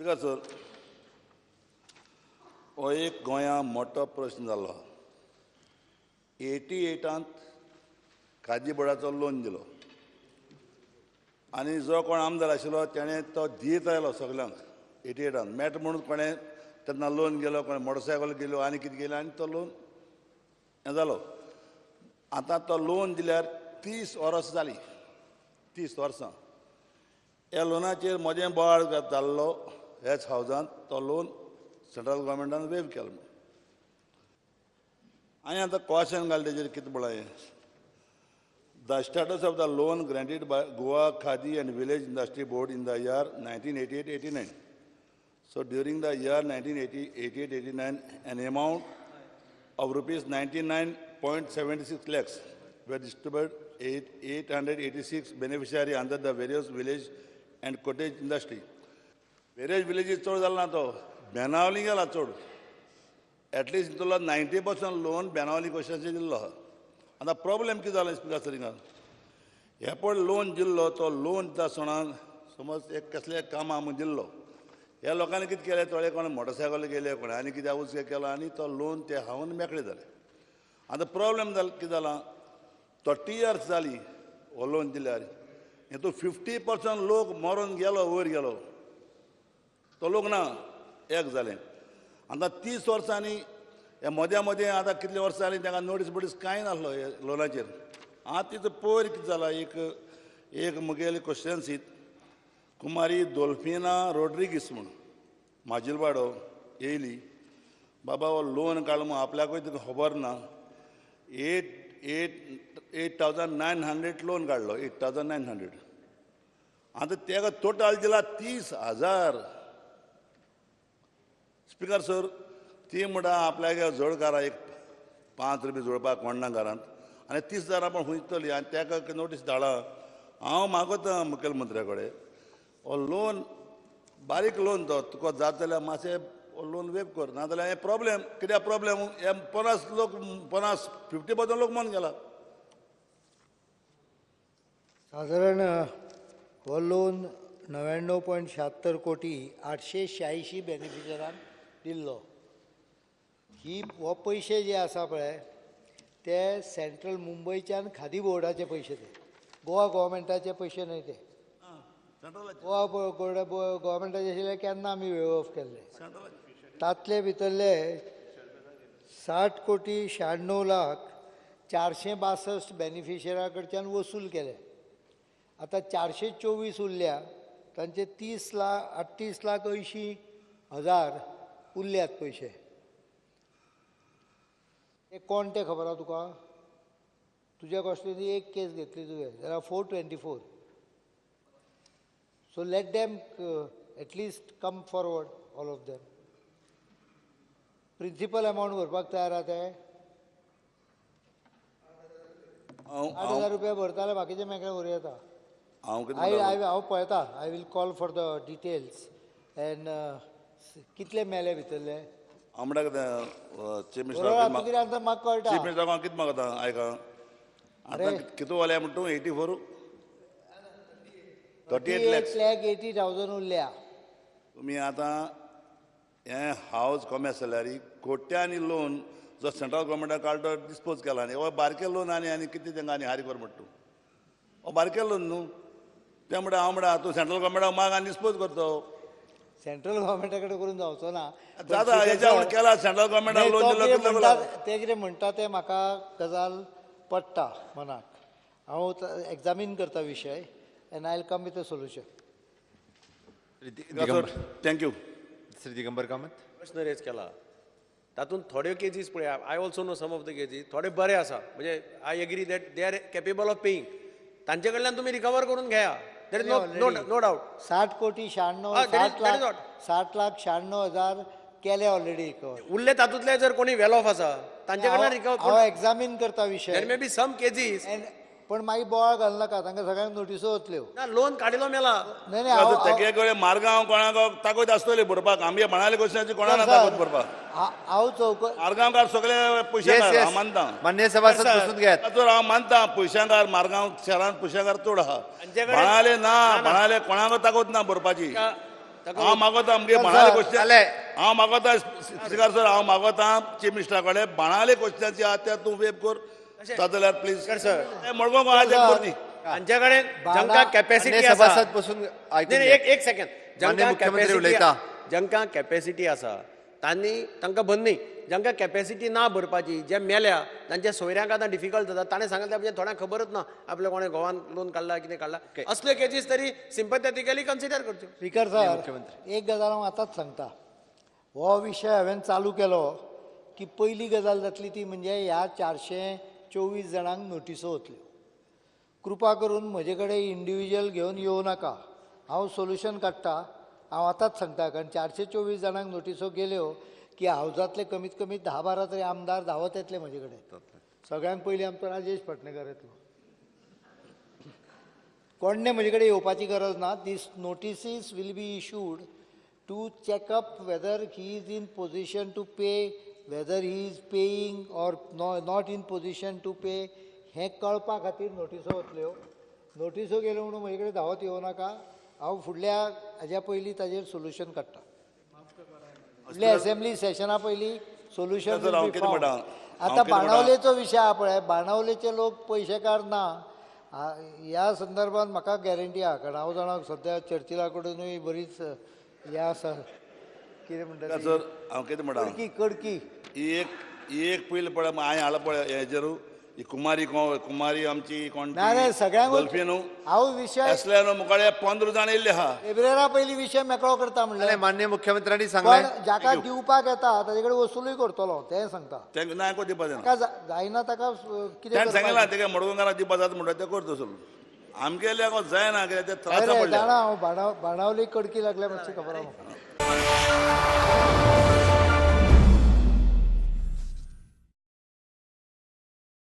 Speaker sir, हो एक गोंयांत मोठो प्रश्न जाल्लो. 88 खादी बोर्डाचो लोन दिलो आनी जो कोण आमदार आशिल्लो तेणें तो दीत आयलो सगल्यांक 88 मेळटा म्हणून कोणें तेन्ना लोन गेलो, कोणें मोटरसायकल गेलो आनी कितें गेलें आनी तो लोन हें जालो. आतां तो लोन दिल्यार 30 वर्सां जालीं, 30 वर्सां. ह्या लोनाचेर म्हजें बोवाळ जाल्लो ह्याच हावजांत तो लोन सेंट्रल गव्हर्मेंटान वेव केलो. हांवें आतां क्वेश्चन घालें तेजेर कितें म्हळें. The status of the loan granted by Goa Khadi and Village Industry Board in the year 1988-89. So during the year 1988-89, an amount of rupees 99.76 lakhs were distributed 886 beneficiary under the various village and cottage industry. Various villages चड जालो ना तो बेनावली गेला चड. At least तुला 90% loan Benaulim कशाचें दिल्लो. आतां problem कितें जालो स्पिकर सर हिंगा. हे पळय लोन दिल्लो तो लोन दिता आसतना समज एक कसलें काम आमी दिल्लो. ह्या लोकांनी कितें केलें, थोडे कोण मोटरसायकल गेले, कोण आनी कितें उचके केलो आनी तो लोन ते हांवन मेकळे जाले. आतां प्रॉब्लेम कितें जाला, 30 years जालीं हो लोन दिल्यार हेतून 50% लोक मरून गेलो, वयर गेलो. तो लोक ना एक जालें. आतां 30 वर्सांनी हे मद्या मदें आतां कितले वर्सां जालीं ताका नोटीस बिटीस कांय नासलो हे लोनाचेर. आतां तिचो पयर कितें जाला, एक मुगेली कॉन्स्टिट्युएन्सींत कुमारी दोल्फिना रोड्रिगीस म्हूण माजिलवाडो येयली. बाबा हो लोन काड म्हूण आपल्याकूय तुका खबर ना. 8,900 लोन काडलो, 8,900. आतां तेका टोटल दिला 30,000. स्पिकर सर, ती म्हणटा आपल्याक जोडकारा एक 5 रुपया जोडपाक कोणना घरांत आनी 30,000 आपण हुंयतली आनी ताका नोटीस धाडा. हांव मागोता मुखेलमंत्र्या कडेन हो लोन बारीक लोन तो तुका जाता जाल्यार मातशें हो लोन वेव कर. नाजाल्यार हें प्रॉब्लेम कित्याक प्रॉब्लेम हे 50% लोक मरून गेला. साधारण हो लोन 99.76 कोटी 886 बेनिफिशरांक दिल्लो. हो पयशे जे आसा पळय ते सेंट्रल मुंबयच्यान खादी बोर्डाचे पयशे, ते गोवा गव्हर्मेंटाचे पयशे न्हय. ते गोवा गव्हर्मेंटाचे आशिल्ले केन्ना आमी वेव ऑफ केल्ले. तातले भितरले 60 कोटी 96 लाख 462 बेनिफिशरा कडच्यान वसूल केले. आतां 424 उरल्या, तांचे 38,80,000 उरल्यात पयशे. ते कोण ते खबर आहा तुका? तुज्या कॉस्टिनी एक केस घेतली तुवें जाल्यार 424. So let them at least come forward, all of them. Principal amount भरपाक तयार आहा ते 8,000 रुपया भरता जाल्यार बाकीचे मेकळे भरूं येता. हांव पळयता. I will call for the details. And कितले मेले भितरले आमडा चीफ मिनिस्टर म्हाका कळटा. चीफ मिनिस्टर कितें मागता आयका. आतां कितू वाल्या म्हणटा 84 38,80,000 उरल्या. तुमी आतां हें हावज कॉमर्शियलारी कोट्यांनी लोन जो सेंट्रल गव्हर्मेंटान काडलो डिस्पोज केला न्ही. हो बारके लोन आनी कितें तांकां आनी हारी कर म्हणटा. हो बारके लोन न्हू. ते म्हणटा हांव म्हणटा तूं सेंट्रल गव्हर्मेंटाक माग आनी डिस्पोज करतो. सेंट्रल गव्हर्मेंटा कडेन करून जावचो ना. जाता हेच्या फुडें केला सेंट्रल गव्हर्मेंटान लोन दिलो. ते कितें म्हणटा ते म्हाका गजाल पडटा मनाक. हांव एग्जामीन करता विशय and I will come with a solution. Thank you. Shri Digambar Kamat. प्रश्न रेज केला तातूंत थोड्यो केजीस पळय. I also know some of the cases. थोडे बरे आसा म्हणजे I agree that they are capable of paying. तांचे कडल्यान तुमी रिकवर करून घेया. There is no doubt. 60 कोटी 96 60,96,000 केले ऑलरेडी रिकवर. उरले तातूंतले जर कोणी वेल ऑफ आसा तांचे कडल्यान रिकवर. हांव एग्जामीन करता विशय. देर मे बी सम केजीस. पण मागीर बोवाळ घालनाका, तांकां सगळ्यांक नोटिसो वतल्यो. ना लोन काडिलो मेला. नाही तेगे कडेन मारगांव कोणाक ताकद आसतली भरपाक. आमगे म्हणाले क्वेश्चनाची कोणाक ताकद भरपाक. हांव चौकशी. मारगांवकार सगळे पयशांकार हांव मानता. मान्य सभासद बसून घेयात. हांव मानता पयशांकार मारगांव शहरांत पयशांकार चड आहा. म्हणाले ना, म्हणाले कोणाक ताकद ना भरपाची. हांव मागोता आमगे बाणाले क्वेश्चन जालें. हांव मागोता स्पिकर सर हांव मागोता चीफ मिनिस्टरा कडेन बाणाले क्वेश्चन जे आहा ते तूं वेव कर जाल्यार प्लीज स्पीकर सर मडगांव आहा ते करती तांच्या कडेन जांकां कॅपॅसिटी अन्य आसा सभासद बसून ऐकून नाही, घ्या. एक सेकंड माननीय जांकां मुख्यमंत्री कॅपॅसिटी उलयता. जांकां कॅपॅसिटी आसा तांकां बंद जांकां कॅपॅसिटी ना भरपाची जे मेल्या तांच्या सोयऱ्यांक आतां डिफिकल्ट जाता ताणें सांगलें म्हणजे थोड्यांक खबरच ना आपल्या कोणें गोवान लोन काडला कितें काडला असल्यो केसीस तरी सिंपथेटिकली कन्सिडर करच्यो स्पिकर सर एक गजाल हांव आतांच सांगता हो विशय हांवें चालू केलो की पयली गजाल जातली ती म्हणजे ह्या 424 जाणांक नोटिसो वतल्यो कृपा करून म्हजे कडेन इंडिविज्युअल घेवन येवं नाका हांव सोल्युशन काडटा हांव आतांच सांगता कारण 424 जाणांक नोटिसो गेल्यो की हावजातले कमीत कमी 10-12 तरी आमदार धांवत येतले म्हजे कडेन सगळ्यांक पयलीं आमचो राजेश फटणेकर येतलो कोणें म्हजे कडेन येवपाची गरज ना these notices will be issued to check up whether he is in position to pay whether he is paying or not in position to pay हें कळपा खातीर नोटिसो वतल्यो नोटिसो गेल्यो म्हणून म्हजे कडेन धांवत येवं नाका हांव फुडल्या हाज्या पयलीं ताजेर सोल्युशन काडटा फुडल्या असेंब्ली सेशना पयलीं सोल्युशन सर, हांव कितें म्हणटा? हांव आतां कितें म्हणटा? बाणावलेचो विशय आहा पळय बाणावलेचे लोक पयशेकार ना ह्या संदर्भांत म्हाका गॅरंटी आहा कारण हांव जाणां सद्या चर्चिला कडेनूय बरीच हें आसा कितें म्हणटा ती? सर हांव कितें म्हणटा कडकी एक पयलीं पळय हांवें हाडला पळय हेजेरू ही कुमारी आमची कोण ना रे सगळ्यांक गल्फी न्हू हांव विशय असल्या न्हू मुखाडे 15 जाण येयल्ले आहा फेब्रेरा पयलीं विशय मेकळो करता म्हणलें जालें. माननीय मुख्यमंत्र्यांनी पण सांगलें. जाका दिवपाक येता ताजे कडेन वसुलूय करतलो तें सांगता तेंका ना को दिवपा जायना ताका जायना ताका कितें ताणें सांगिल्लें करपाचें. तेका मडगांवकारांक दिवपा जाता म्हणटा तें करता सर आमगेले जायना कित्याक ते त्रासा अरे पडले जाणा हांव बाणावली कडकी लागल्या मातशी खबर आहा म्हाका